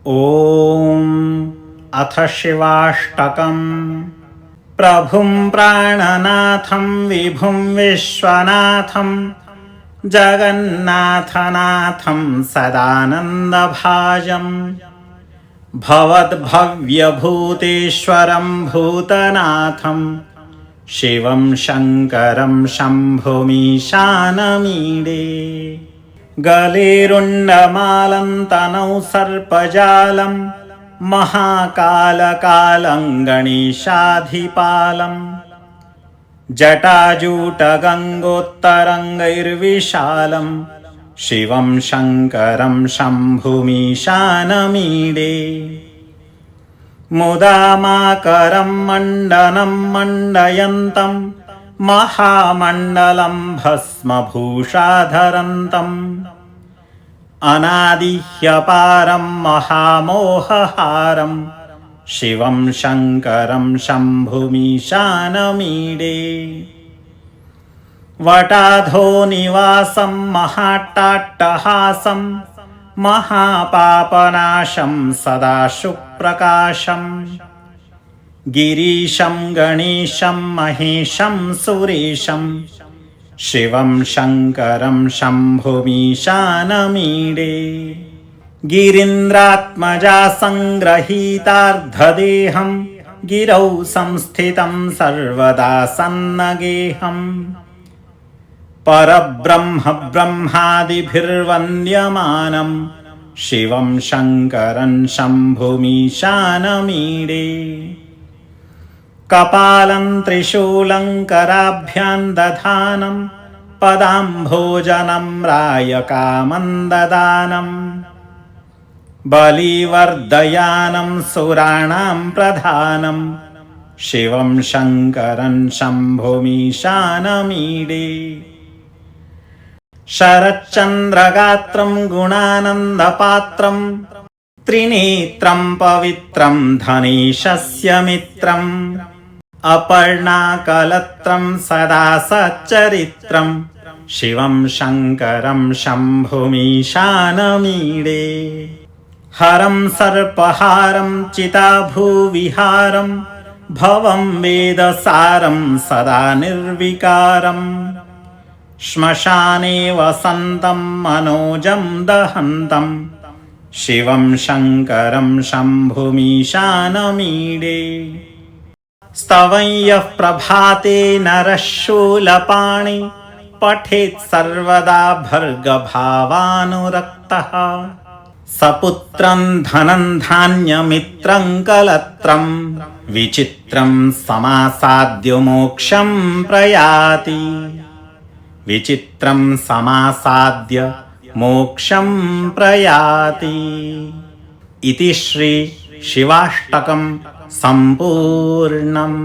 ॐ अथ शिवाष्टकम्। प्रभुं प्राणनाथं विभुं विश्वनाथं जगन्नाथनाथं सदानन्दभाजं भवद्भव्यभूतेश्वरं भूतनाथं शिवं शङ्करं शम्भुमीशानमीडे। गलेरुण्डमालं तनौ सर्पजालं महाकालकालं गणेशाधिपालं जटाजूटगङ्गोत्तरङ्गैर्विशालं शिवं शङ्करं शम्भुमीशानमीडे। मुदामाकरं मण्डनं मण्डयन्तं महामण्डलं भस्मभूषाधरन्तम् अनादिह्यपारं महामोहहारं शिवं शङ्करं शम्भुमीशानमीडे। वटाधो निवासं महाट्टाट्टहासं महापापनाशं सदा शुप्रकाशं गिरीशं गणेशं महेशं सुरेशं शिवं शङ्करं शम्भुमीशानमीडे। गिरीन्द्रात्मजा सङ्गृहीतार्धदेहं गिरौ संस्थितं सर्वदा सन्नगेहं परब्रह्म ब्रह्मादिभिर्वन्द्यमानं शिवं शङ्करं शम्भुमीशानमीडे। कपालं त्रिशूलं कराभ्यां दधानं पदाम्भोजनं रायकामन्ददानं बलिवर्धयानं सुराणां प्रधानं शिवं शङ्करं शम्भुमीशानमीडे। शरच्चन्द्रगात्रं गुणानन्दपात्रं त्रिनेत्रं पवित्रं धनेशस्य मित्रम् अपर्णाकलत्रं सदा सच्चरित्रं शिवं शङ्करं शम्भुमीशानमीडे। हरं सर्पहारं चिताभूविहारं भवं वेदसारं सदा निर्विकारं श्मशाने वसन्तं मनोजं दहन्तं शिवं शङ्करं शम्भुमीशानमीडे। स्तवं यः प्रभाते नरः शूलपाणि पठेत् सर्वदा भर्गभावानुरक्तः सपुत्रं धनं धान्यमित्रं कलत्रं विचित्रं समासाद्य मोक्षं प्रयाति। विचित्रं समासाद्य मोक्षं प्रयाति। इति श्री शिवाष्टकं सम्पूर्णम्।